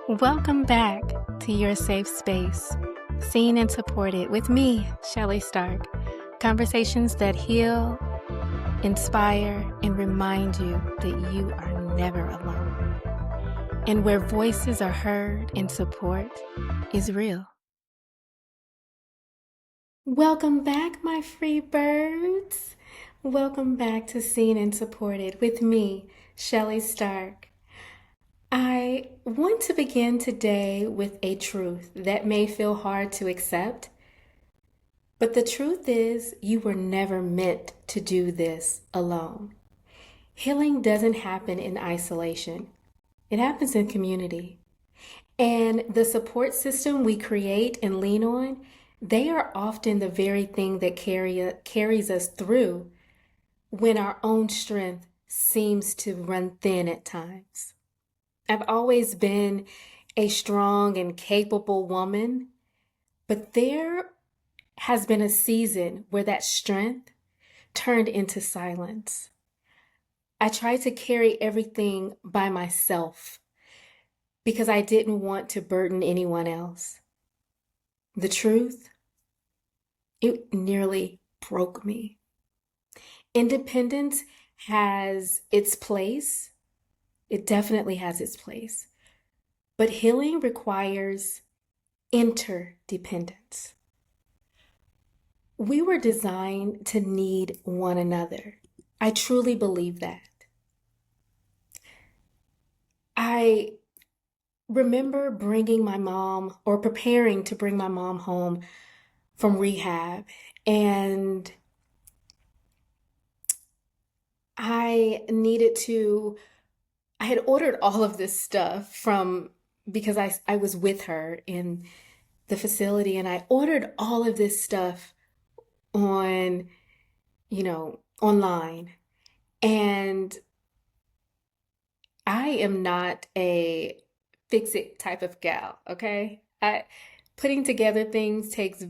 Welcome back to your safe space, seen and supported with me, Shellie Stark. Conversations that heal, inspire, and remind you that you are never alone. And where voices are heard and support is real. Welcome back, my free birds. Welcome back to Seen and Supported with me, Shellie Stark. I want to begin today with a truth that may feel hard to accept, but the truth is you were never meant to do this alone. Healing doesn't happen in isolation. It happens in community. And the support system we create and lean on, they are often the very thing that carries us through when our own strength seems to run thin at times. I've always been a strong and capable woman, but there has been a season where that strength turned into silence. I tried to carry everything by myself because I didn't want to burden anyone else. The truth, it nearly broke me. Independence has its place. It definitely has its place. But healing requires interdependence. We were designed to need one another. I truly believe that. I remember bringing my mom, or preparing to bring my mom home from rehab, and I had ordered all of this stuff because I was with her in the facility, and I ordered all of this stuff online. And I am not a fix-it type of gal, okay? Putting together things takes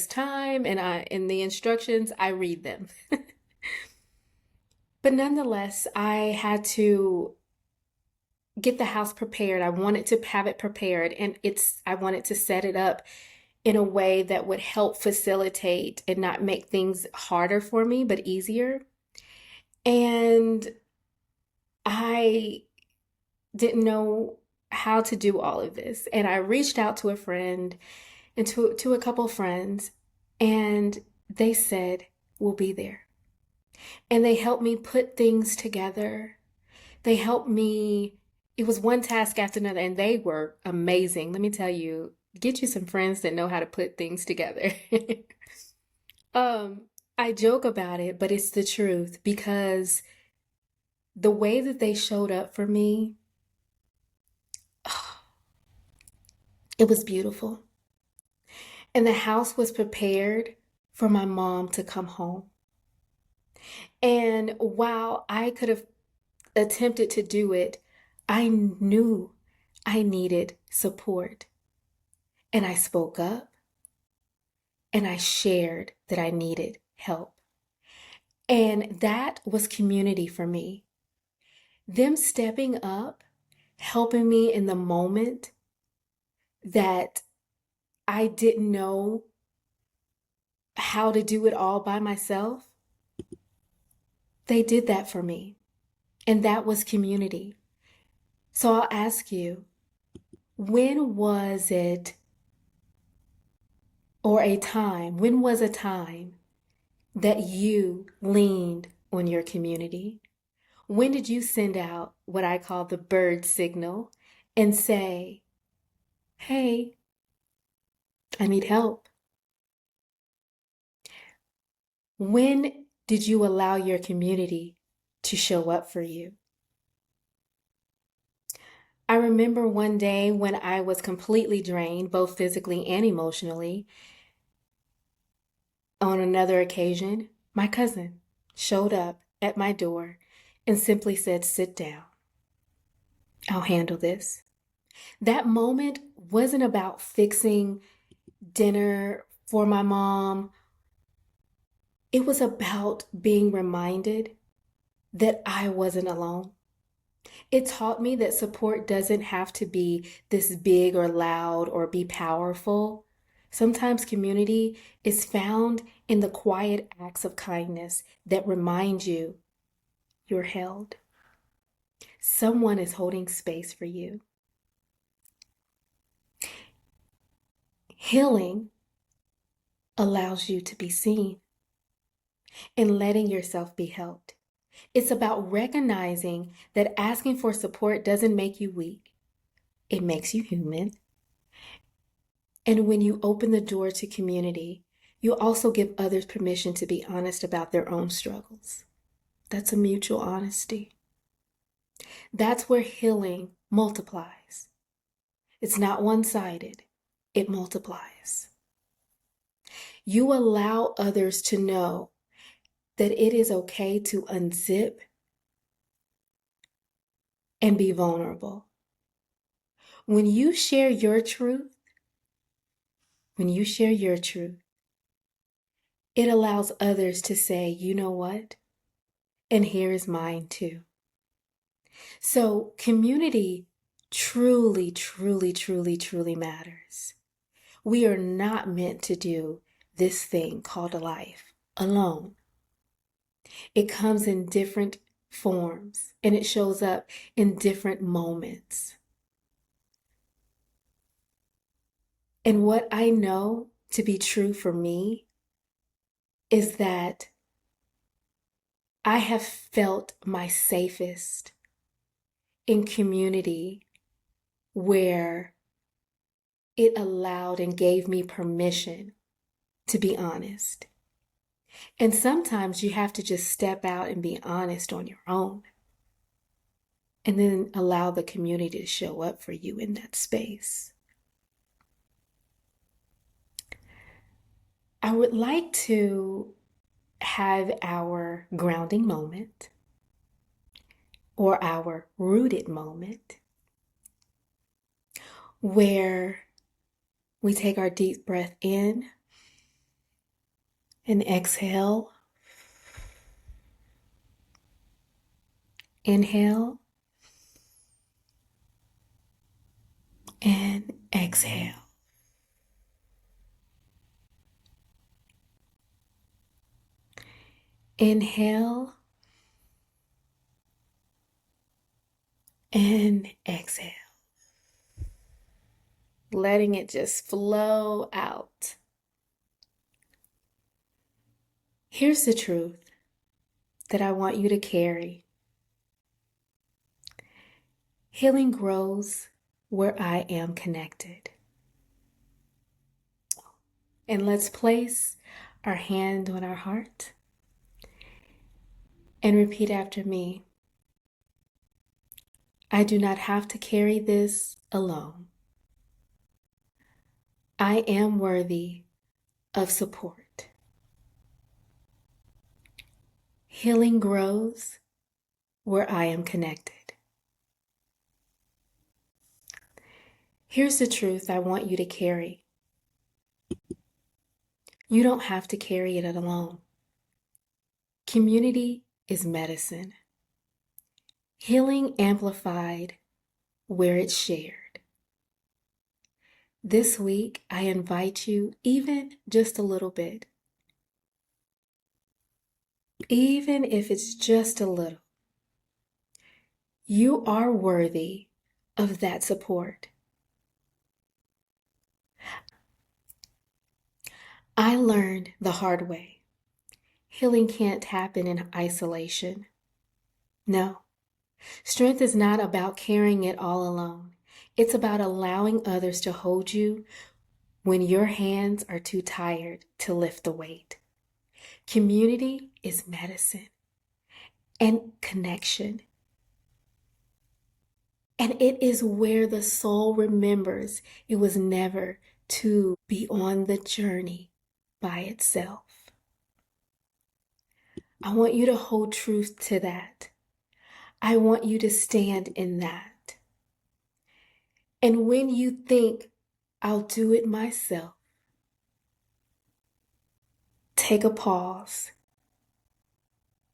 time, and in the instructions, I read them. But nonetheless, I had to get the house prepared. I wanted to have it prepared, and I wanted to set it up in a way that would help facilitate and not make things harder for me, but easier. And I didn't know how to do all of this. And I reached out to a friend and to a couple friends, and they said, "We'll be there." And they helped me put things together. They helped me. It was one task after another, and they were amazing. Let me tell you, get you some friends that know how to put things together. I joke about it, but it's the truth, because the way that they showed up for me, it was beautiful. And the house was prepared for my mom to come home. And while I could have attempted to do it, I knew I needed support. And I spoke up, and I shared that I needed help. And that was community for me. Them stepping up, helping me in the moment that I didn't know how to do it all by myself. They did that for me. And that was community. So I'll ask you, when was a time that you leaned on your community? When did you send out what I call the bird signal and say, "Hey, I need help"? When did you allow your community to show up for you? I remember one day when I was completely drained, both physically and emotionally. On another occasion, my cousin showed up at my door and simply said, "Sit down. I'll handle this." That moment wasn't about fixing dinner for my mom. It was about being reminded that I wasn't alone. It taught me that support doesn't have to be this big or loud or be powerful. Sometimes community is found in the quiet acts of kindness that remind you you're held. Someone is holding space for you. Healing allows you to be seen and letting yourself be helped. It's about recognizing that asking for support doesn't make you weak, it makes you human. And when you open the door to community, you also give others permission to be honest about their own struggles. That's a mutual honesty. That's where healing multiplies. It's not one-sided, it multiplies. You allow others to know that it is okay to unzip and be vulnerable. When you share your truth, it allows others to say, you know what? And here is mine too. So community truly, truly, truly, truly matters. We are not meant to do this thing called a life alone. It comes in different forms and it shows up in different moments. And what I know to be true for me is that I have felt my safest in community where it allowed and gave me permission to be honest. And sometimes you have to just step out and be honest on your own and then allow the community to show up for you in that space. I would like to have our grounding moment or our rooted moment where we take our deep breath in and exhale. Inhale and exhale. Inhale and exhale. Letting it just flow out. Here's the truth that I want you to carry. Healing grows where I am connected. And let's place our hand on our heart and repeat after me. I do not have to carry this alone. I am worthy of support. Healing grows where I am connected. Here's the truth I want you to carry. You don't have to carry it alone. Community is medicine. Healing amplified where it's shared. This week, I invite you, even just a little bit, even if it's just a little, you are worthy of that support. I learned the hard way. Healing can't happen in isolation. No, strength is not about carrying it all alone. It's about allowing others to hold you when your hands are too tired to lift the weight. Community is medicine and connection. And it is where the soul remembers it was never to be on the journey by itself. I want you to hold truth to that. I want you to stand in that. And when you think, I'll do it myself, take a pause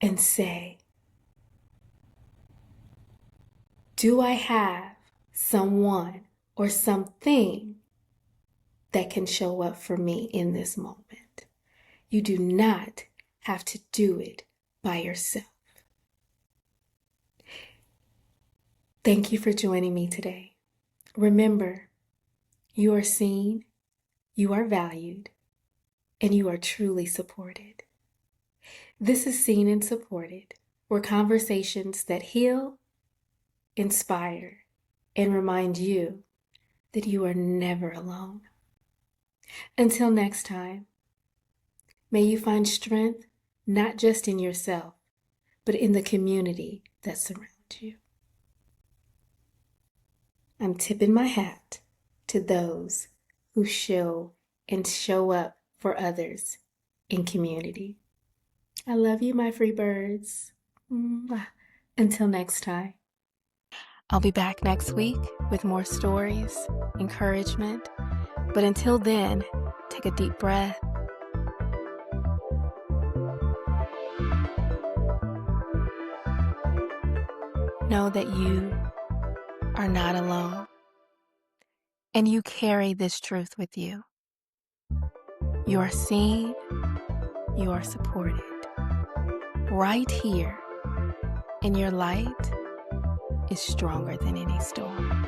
and say, Do I have someone or something that can show up for me in this moment? You do not have to do it by yourself. Thank you for joining me today. Remember, you are seen, you are valued, and you are truly supported. This is Seen and Supported, where conversations that heal, inspire, and remind you that you are never alone. Until next time, may you find strength not just in yourself, but in the community that surrounds you. I'm tipping my hat to those who show up for others in community. I love you, my free birds. Mwah. Until next time. I'll be back next week with more stories, encouragement. But until then, take a deep breath. Know that you are not alone, and you carry this truth with you. You are seen, you are supported. Right here, and your light is stronger than any storm.